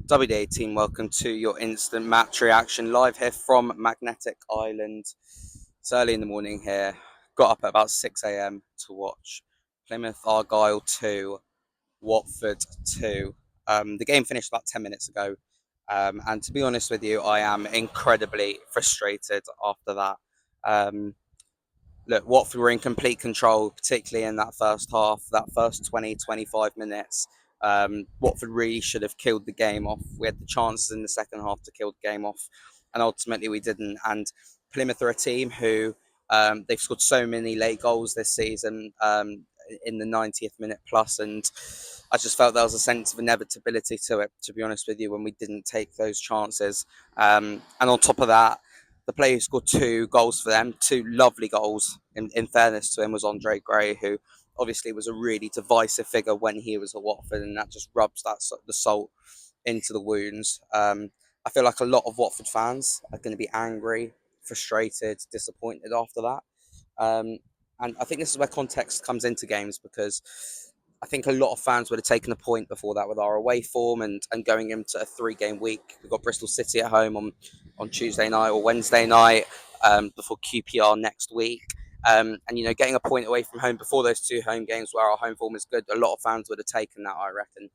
WDA team, welcome to your instant match reaction live here from Magnetic Island. It's early in the morning here. Got up at about 6 a.m. to watch Plymouth Argyle 2, Watford 2. The game finished about 10 minutes ago. And to be honest with you, I am incredibly frustrated after that. Um, Look, Watford were in complete control, particularly in that first half, that first 20, 25 minutes. Watford really should have killed the game off. We had the chances in the second half to kill the game off, and ultimately we didn't. And Plymouth are a team who they've scored so many late goals this season in the 90th minute plus, and I just felt there was a sense of inevitability to it, to be honest with you, when we didn't take those chances. And on top of that, the player who scored two goals for them, two lovely goals, in fairness to him, was Andre Gray, who obviously was a really divisive figure when he was at Watford, and that just rubs the salt into the wounds. I feel like a lot of Watford fans are going to be angry, frustrated, disappointed after that. Um, and I think this is where context comes into games, because I think a lot of fans would have taken a point before that with our away form and going into a 3 game week. We've got Bristol City at home on Tuesday night or Wednesday night before QPR next week. And, getting a point away from home before those 2 home games where our home form is good, a lot of fans would have taken that, I reckon.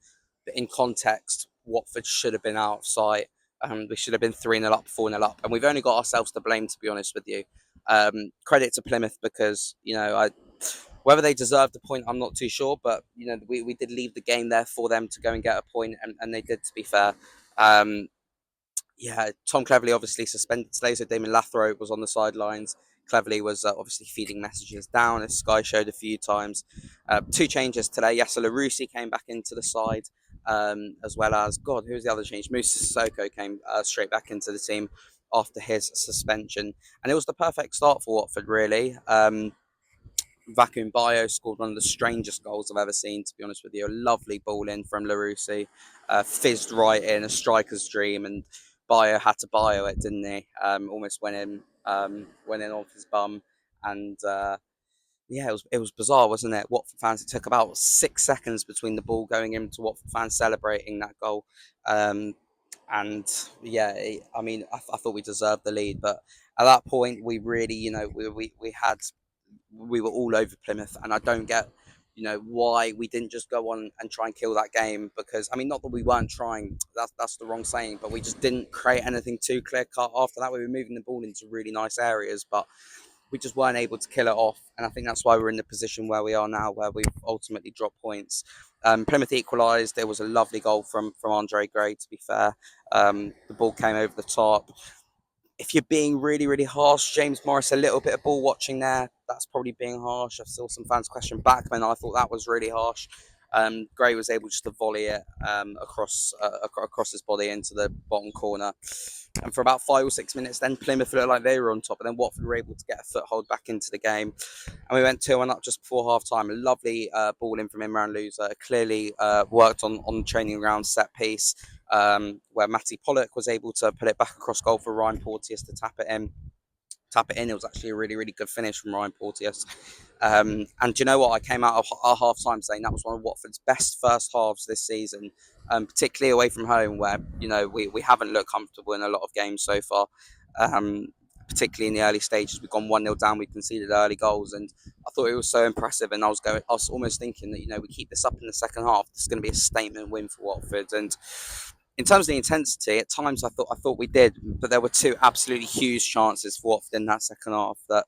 But in context, Watford should have been out of sight. We should have been 3-0 up, 4-0 up. And we've only got ourselves to blame, to be honest with you. Credit to Plymouth because, whether they deserved a point, I'm not too sure. But, we did leave the game there for them to go and get a point, and they did, to be fair. Um, Tom Cleverley obviously suspended today, so Damon Lathrope was on the sidelines. Cleverley was obviously feeding messages down, as Sky showed a few times. 2 changes today. Yasser Larousi came back into the side, as well as, God, who was the other change? Musa Sissoko came straight back into the team after his suspension. And it was the perfect start for Watford, really. Vacuum Bio scored one of the strangest goals I've ever seen, to be honest with you. A lovely ball in from Larousi, fizzed right in, a striker's dream, and Bio had to bio it, didn't he? Almost went in off his bum, and it was bizarre, wasn't it? Watford fans, it took about 6 seconds between the ball going in to Watford fans celebrating that goal, um, and I thought we deserved the lead, but at that point we really, we were all over Plymouth, and I don't get, why we didn't just go on and try and kill that game. Because I mean, not that we weren't trying. That's the wrong saying, but we just didn't create anything too clear cut. After that, we were moving the ball into really nice areas, but we just weren't able to kill it off. And I think that's why we're in the position where we are now, where we've ultimately dropped points. Plymouth equalised. There was a lovely goal from Andre Gray, to be fair. The ball came over the top. If you're being really, really harsh, James Morris, a little bit of ball watching there. That's probably being harsh. I saw some fans question Backman. I thought that was really harsh. Gray was able just to volley it across his body into the bottom corner. And for about 5 or 6 minutes, then Plymouth looked like they were on top, and then Watford were able to get a foothold back into the game. And we went 2-1 up just before half time. A lovely ball in from Imran Loser. Clearly worked on the training ground set piece, where Matty Pollock was able to put it back across goal for Ryan Porteous to tap it in. It was actually a really, really good finish from Ryan Porteous. And do you know what? I came out of our half time saying that was one of Watford's best first halves this season, particularly away from home, where we haven't looked comfortable in a lot of games so far. Particularly in the early stages, we've gone 1-0 down, we conceded early goals, and I thought it was so impressive. And I was almost thinking that we keep this up in the second half, this is going to be a statement win for Watford. And in terms of the intensity, at times I thought we did, but there were 2 absolutely huge chances for Watford in that second half that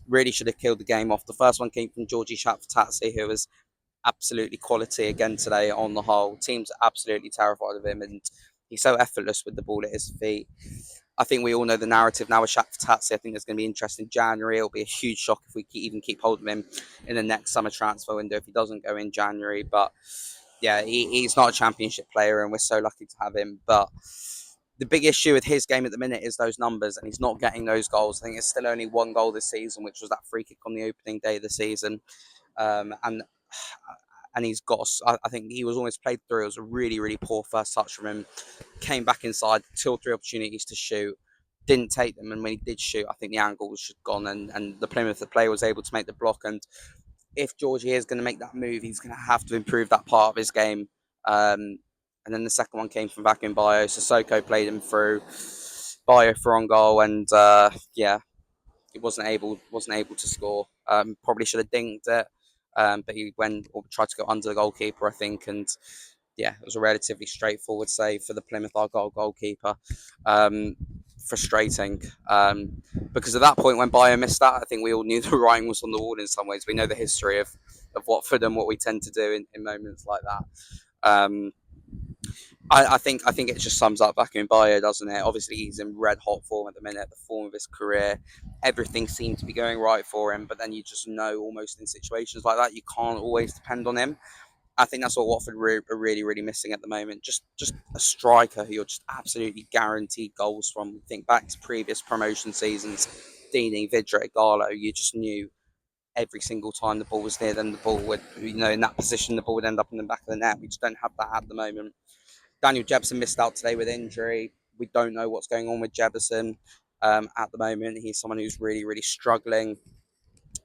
really should have killed the game off. The first one came from Georgie Chatfatazzi, who was absolutely quality again today on the whole. Teams are absolutely terrified of him, and he's so effortless with the ball at his feet. I think we all know the narrative now with Chatfatazzi. I think there's going to be interest in January. It'll be a huge shock if we even keep hold of him in the next summer transfer window if he doesn't go in January. But yeah, he's not a championship player, and we're so lucky to have him. But the big issue with his game at the minute is those numbers, and he's not getting those goals. I think it's still only 1 goal this season, which was that free kick on the opening day of the season. And he's got, I think he was almost played through. It was a really, really poor first touch from him. Came back inside, 2 or 3 opportunities to shoot, didn't take them. And when he did shoot, I think the angle was just gone, and the Plymouth player was able to make the block. And if Georgie is going to make that move, he's going to have to improve that part of his game. and then the second one came from back in Bio. Sissoko played him through. Bio for on goal, and yeah, he wasn't able to score. Probably should have dinked it, but he went or tried to go under the goalkeeper, I think, and yeah, it was a relatively straightforward save for the Plymouth Argyle goalkeeper. Um, Frustrating, because at that point when Bayer missed that, I think we all knew the writing was on the wall in some ways. We know the history of Watford and what we tend to do in moments like that. Um, I think it just sums up Vacuum Bayer, doesn't it? Obviously, he's in red hot form at the minute, the form of his career. Everything seemed to be going right for him, but then you just know almost in situations like that, you can't always depend on him. I think that's what Watford are really, really missing at the moment. Just a striker who you're just absolutely guaranteed goals from. Think back to previous promotion seasons, Dini, Vidra, Igalo. You just knew every single time the ball was near them, the ball would, in that position, the ball would end up in the back of the net. We just don't have that at the moment. Daniel Jebson missed out today with injury. We don't know what's going on with Jebson at the moment. He's someone who's really, really struggling.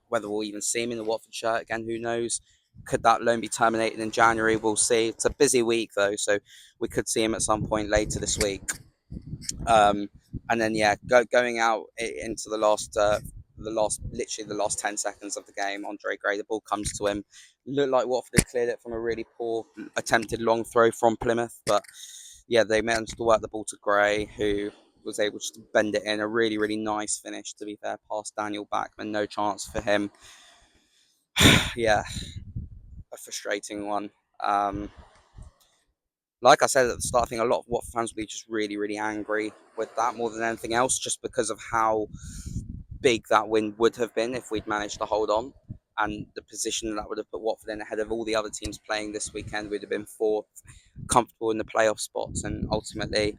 Whether we'll even see him in the Watford shirt again, who knows? Could that loan be terminated in January? We'll see. It's a busy week though, so we could see him at some point later this week. Um, and then yeah, going out into literally the last 10 seconds of the game. Andre Gray, the ball comes to him. Looked like Watford had cleared it from a really poor attempted long throw from Plymouth, but yeah, they managed to work the ball to Gray, who was able to bend it in. A really, really nice finish, to be fair, past Daniel Backman. No chance for him. Yeah, a frustrating one. Um, like I said at the start, I think a lot of Watford fans will be just really, really angry with that more than anything else, just because of how big that win would have been if we'd managed to hold on. And the position that would have put Watford in ahead of all the other teams playing this weekend would have been fourth, comfortable in the playoff spots, and ultimately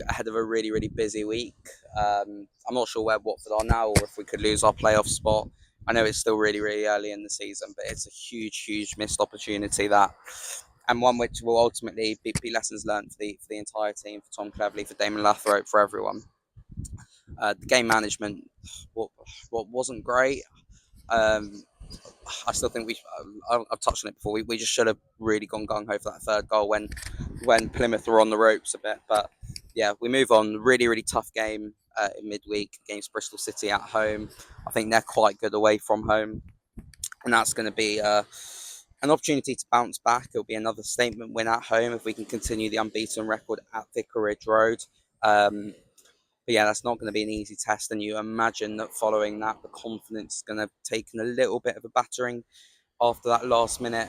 ahead of a really, really busy week. I'm not sure where Watford are now, or if we could lose our playoff spot. I know it's still really, really early in the season, but it's a huge, huge missed opportunity that, and one which will ultimately be lessons learned for the entire team, for Tom Cleverley, for Damon Lathrope, for everyone. The game management, what wasn't great. Um, I still think I've touched on it before. We just should have really gone gung ho for that third goal when Plymouth were on the ropes a bit. But yeah, we move on. Really, really tough game in midweek against Bristol City at home. I think they're quite good away from home, and that's going to be an opportunity to bounce back. It'll be another statement win at home if we can continue the unbeaten record at Vicarage Road. But yeah, that's not going to be an easy test, and you imagine that following that, the confidence is going to take a little bit of a battering after that last minute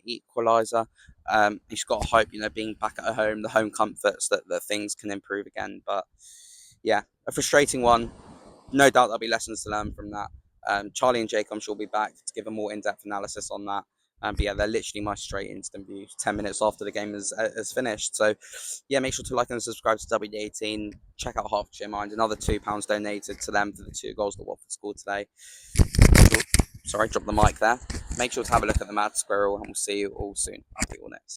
equaliser. You just got to hope, being back at home, the home comforts, that things can improve again. But yeah, a frustrating one. No doubt there'll be lessons to learn from that. Charlie and Jake, I'm sure, will be back to give a more in-depth analysis on that. But yeah, they're literally my straight instant view 10 minutes after the game has finished. So yeah, make sure to like and subscribe to WD18. Check out Hertfordshire Mind, another £2 donated to them for the 2 goals that Watford scored today. Sorry, drop the mic there. Make sure to have a look at the Mad Squirrel, and we'll see you all soon. Until next.